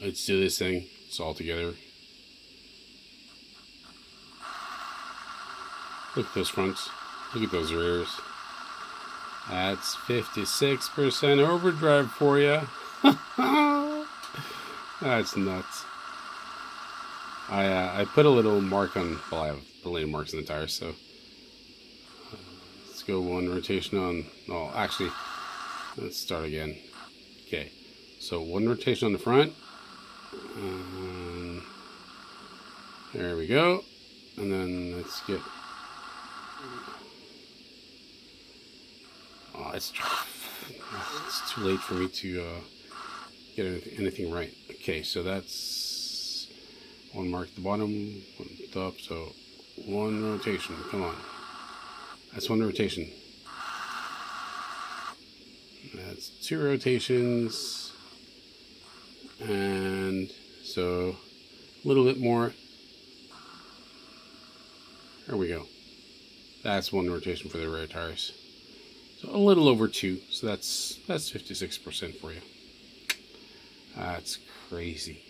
let's do this thing. It's all together. Look at those fronts. Look at those rears. That's 56% overdrive for you. That's nuts. I put a little mark on, well, I have related marks in the tires, so let's go one rotation on, oh, actually, let's start again. Okay, so one rotation on the front. There we go. And then let's get, oh, it's too late for me to get anything right. Okay, so that's one mark at the bottom, one at the top, so one rotation, come on. That's one rotation. That's two rotations. And so a little bit more. There we go. That's one rotation for the rear tires. So a little over two. So that's 56% for you. That's crazy.